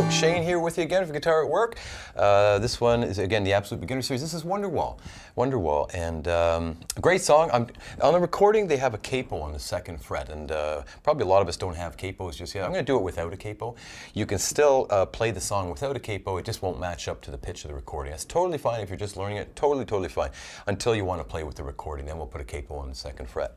go, Shane here with you again for Guitar at Work. This one is again the Absolute Beginner Series. This is Wonderwall, and a great song. On the recording they have a capo on the second fret, and probably a lot of us don't have capos just yet. I'm going to do it without a capo. You can still play the song without a capo. It just won't match up to the pitch of the recording. That's totally fine if you're just learning it. Totally fine until you want to play with the recording. Then we'll put a capo on the second fret.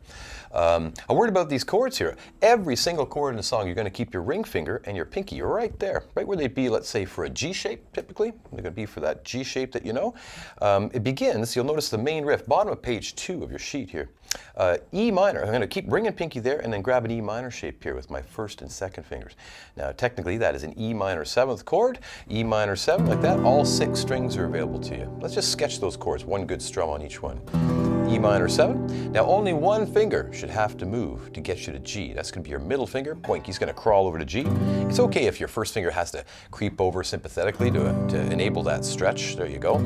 A word about these chords here. Every single chord in the song, you're going to keep your ring finger and your pinky right there, right where they'd be, let's say, for a G shape, typically. They're going to be for that G shape that you know. It begins, you'll notice the main riff, bottom of page 2 of your sheet here. E minor, I'm going to keep ring and pinky there and then grab an E minor shape here with my first and second fingers. Now, technically, that is an E minor 7th chord, E minor 7, like that. All 6 strings are available to you. Let's just sketch those chords, one good strum on each one. E minor 7. Now only one finger should have to move to get you to G. That's going to be your middle finger. Boink, he's going to crawl over to G. It's okay if your first finger has to creep over sympathetically to enable that stretch. There you go.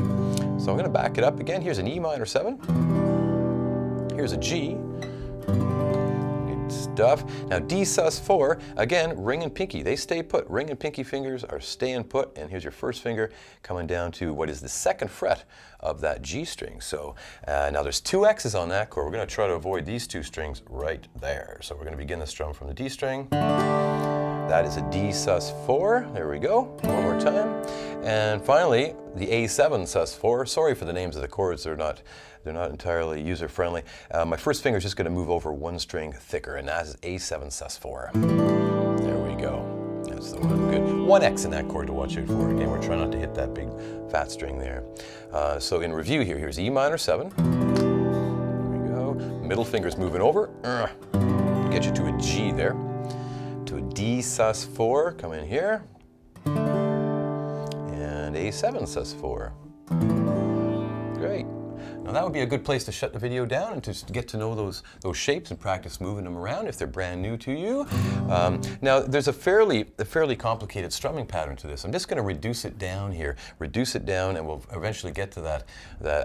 So I'm going to back it up again. Here's an E minor 7. Here's a G. Good stuff. Now D sus4, again, ring and pinky, they stay put. Ring and pinky fingers are staying put, and here's your first finger coming down to what is the second fret of that G string. So now there's 2 X's on that chord. We're going to try to avoid these 2 strings right there. So we're going to begin the strum from the D string. That is a D sus4. There we go. One more time. And finally, the A7 sus4. Sorry for the names of the chords. They're not entirely user-friendly. My first finger is just going to move over one string thicker, and that is A7 sus4. There we go. That's the one. Good. 1 X in that chord to watch out for. Again, we're trying not to hit that big fat string there. So in review here, here's E minor 7. There we go. Middle finger's moving over. Get you to a G there. To a D sus4. Come in here. And A7 sus4. Great. Now that would be a good place to shut the video down and to get to know those shapes and practice moving them around if they're brand new to you. Now there's a fairly complicated strumming pattern to this. I'm just going to reduce it down here, and we'll eventually get to that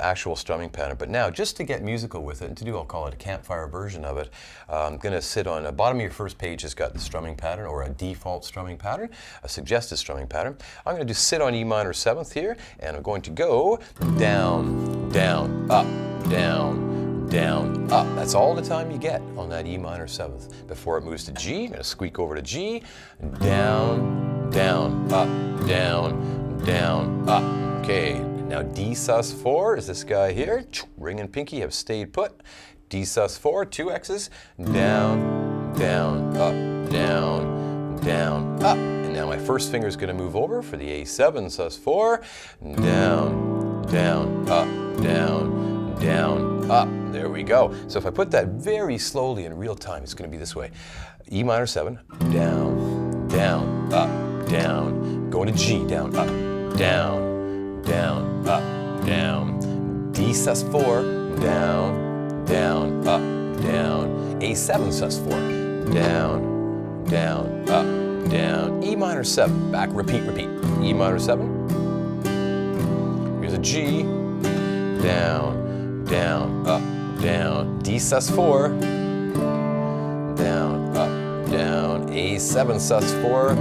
actual strumming pattern. But now, just to get musical with it, and to do, I'll call it a campfire version of it, I'm going to sit on the bottom of your first page has got the strumming pattern, or a default strumming pattern, a suggested strumming pattern. I'm going to just sit on E minor 7th here, and I'm going to go down, down, up, down, down, up. That's all the time you get on that E minor 7th. Before it moves to G, I'm going to squeak over to G, down, down, up, down, down, up. Okay, now D sus4 is this guy here. Ring and pinky have stayed put. D sus4, 2 X's, down, down, up, down, down, up. And now my first finger is going to move over for the A7 sus4, down, down, up, down, down, up. There we go. So if I put that very slowly in real time, it's going to be this way. E minor 7, down, down, up, down. Going to G, down, up, down, down, up, down. D sus4, down, down, up, down. A7 sus4, down, down, up, down. E minor 7, back, repeat, repeat. E minor 7. Here's a G, down, down, up, down. D sus4, down, up, down. A7 sus4.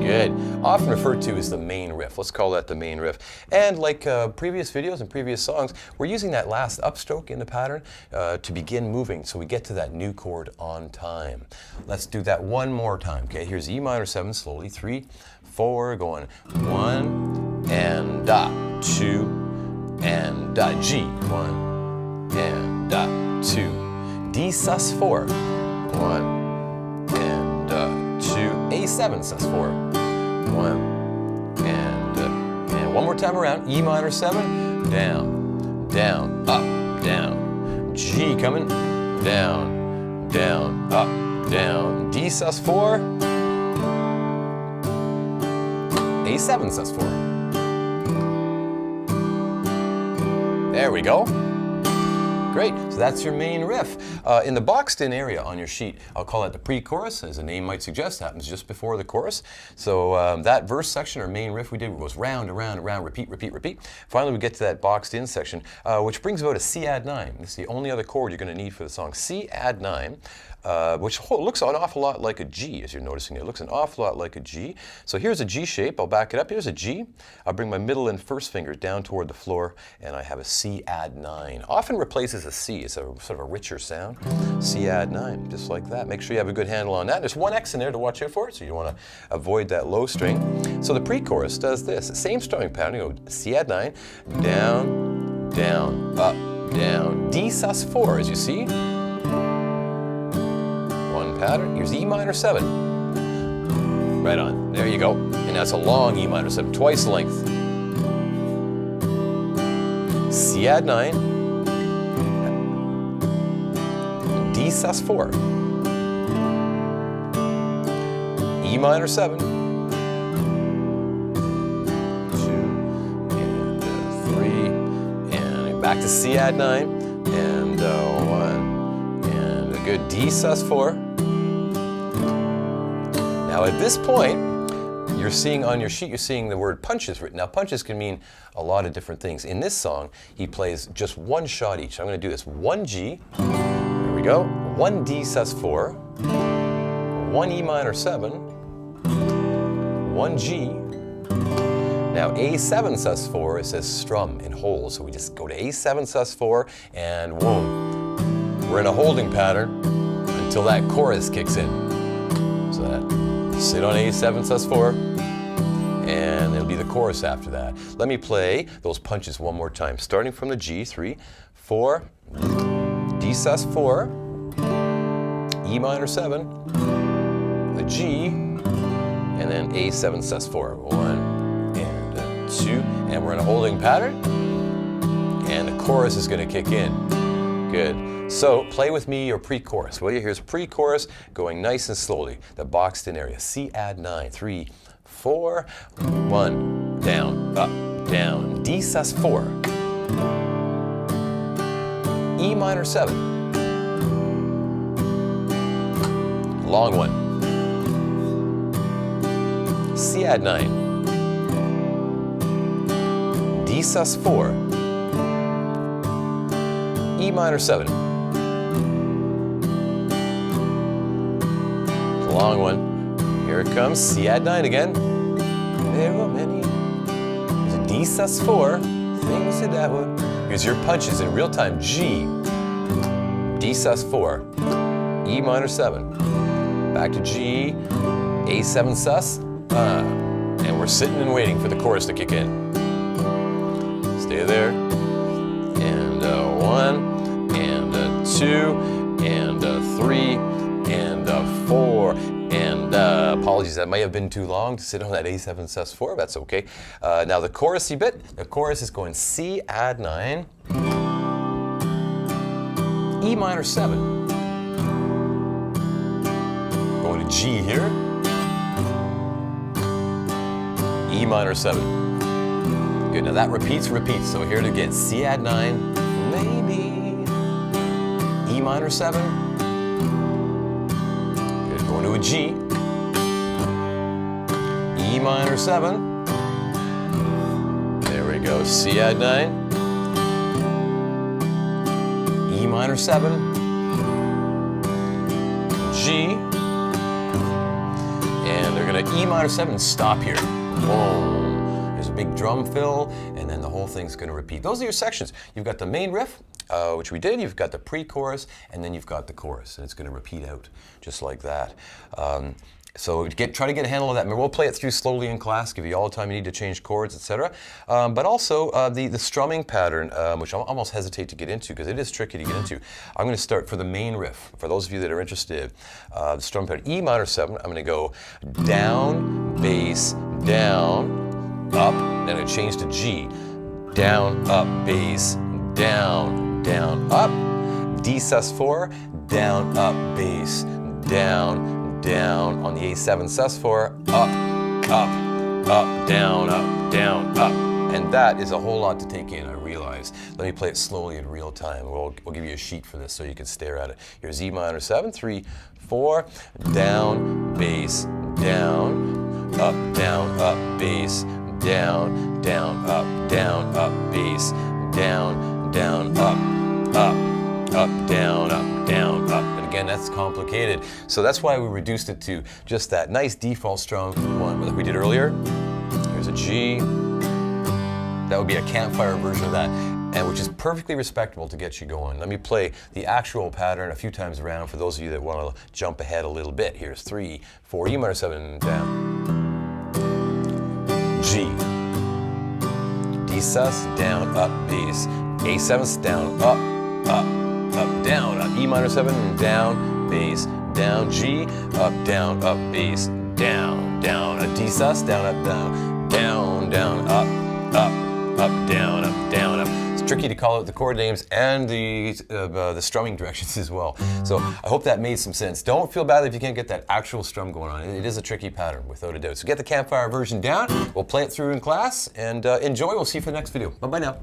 Good. Often referred to as the main riff. Let's call that the main riff. And like previous videos and previous songs, we're using that last upstroke in the pattern to begin moving, so we get to that new chord on time. Let's do that one more time. Okay, here's E minor 7 slowly. 3, 4, going 1 and da, 2 and da, G, 1 and da, 2. D sus4, 1 and 2. A7 sus4, 1 and one more time around. E minor 7, down, down, up, down. G coming, down, down, up, down. D sus4, A7 sus4. There we go. Great. So that's your main riff. In the boxed in area on your sheet, I'll call it the pre-chorus, as the name might suggest, happens just before the chorus. So that verse section, or main riff we did, goes round, around, around, repeat, repeat, repeat. Finally, we get to that boxed in section, which brings about a C add 9. This is the only other chord you're going to need for the song. C add 9. Which looks an awful lot like a G, as you're noticing. It looks an awful lot like a G. So here's a G shape. I'll back it up. Here's a G. I'll bring my middle and first fingers down toward the floor, and I have a C add 9. Often replaces a C. It's a sort of a richer sound. C add 9, just like that. Make sure you have a good handle on that. There's one X in there to watch out for, so you want to avoid that low string. So the pre-chorus does this. Same strumming pattern. You go C add 9, down, down, up, down. D sus4, as you see. Pattern. Here's E minor 7. Right on. There you go. And that's a long E minor 7, twice the length. C add 9. D sus4. E minor 7. 2 and 3. And back to C add 9. And 1. And a good D sus4. Now at this point, you're seeing on your sheet, you're seeing the word punches written. Now punches can mean a lot of different things. In this song, he plays just one shot each. I'm going to do this. 1 G, there we go, 1 D sus4, 1 E minor 7, 1 G. Now A7 sus4, it says strum in holes. So we just go to A7 sus4 and boom. We're in a holding pattern until that chorus kicks in. So that. Sit on A7 sus4, and it'll be the chorus after that. Let me play those punches one more time, starting from the G, 3, 4, D sus4, E minor 7, a G, and then A7 sus4. 1 and 2, and we're in a holding pattern, and the chorus is going to kick in. Good. So play with me your pre-chorus, will you? Here's pre-chorus going nice and slowly. The boxed in area. C add 9. 3, 4, 1, down, up, down. D sus4. E minor 7. Long one. C add 9. D sus4. E minor 7. Long one. Here it comes. C add 9 again. There were many. There's a D sus4. Things that would. Here's your punches in real time. G. D sus4. E minor 7. Back to G. A7 sus. And we're sitting and waiting for the chorus to kick in. Stay there. And 1. And 2. And 3. And 4, and apologies, that may have been too long to sit on that A7 sus4, that's okay. Now the chorusy bit, the chorus is going C add 9, E minor 7, going to G here, E minor 7. Good, now that repeats, so here it again, C add 9, maybe, E minor 7, going to a G, E minor 7, there we go, C add 9, E minor 7, G, and they're going to E minor 7 and stop here. Boom. There's a big drum fill, and then the whole thing's going to repeat. Those are your sections. You've got the main riff, which we did. You've got the pre-chorus, and then you've got the chorus, and it's going to repeat out just like that. So try to get a handle of that. We'll play it through slowly in class, give you all the time you need to change chords, etc. But also the strumming pattern, which I almost hesitate to get into because it is tricky to get into. I'm going to start for the main riff. For those of you that are interested, the strumming pattern, E minor 7, I'm going to go down, bass, down, up, then I change to G. Down, up, bass, down, down, up. D sus4, down, up, bass, down, down. On the A7 sus4, up, up, up, down, up, down, up. And that is a whole lot to take in, I realize. Let me play it slowly in real time. We'll give you a sheet for this so you can stare at it. Here's E minor 7, 3, 4, down, bass, down, up, bass, down, bass, down, up, down, up. And again, that's complicated. So that's why we reduced it to just that nice default strum one like we did earlier. Here's a G. That would be a campfire version of that, and which is perfectly respectable to get you going. Let me play the actual pattern a few times around for those of you that want to jump ahead a little bit. Here's 3, 4, E minor 7, down, G, D sus, down, up, bass, A7, down, up, down, E minor 7, down, bass, down, G, up, bass, down, a D sus, down, up, down, up. It's tricky to call out the chord names and the strumming directions as well. So I hope that made some sense. Don't feel bad if you can't get that actual strum going on. It is a tricky pattern, without a doubt. So get the campfire version down. We'll play it through in class and enjoy. We'll see you for the next video. Bye-bye now.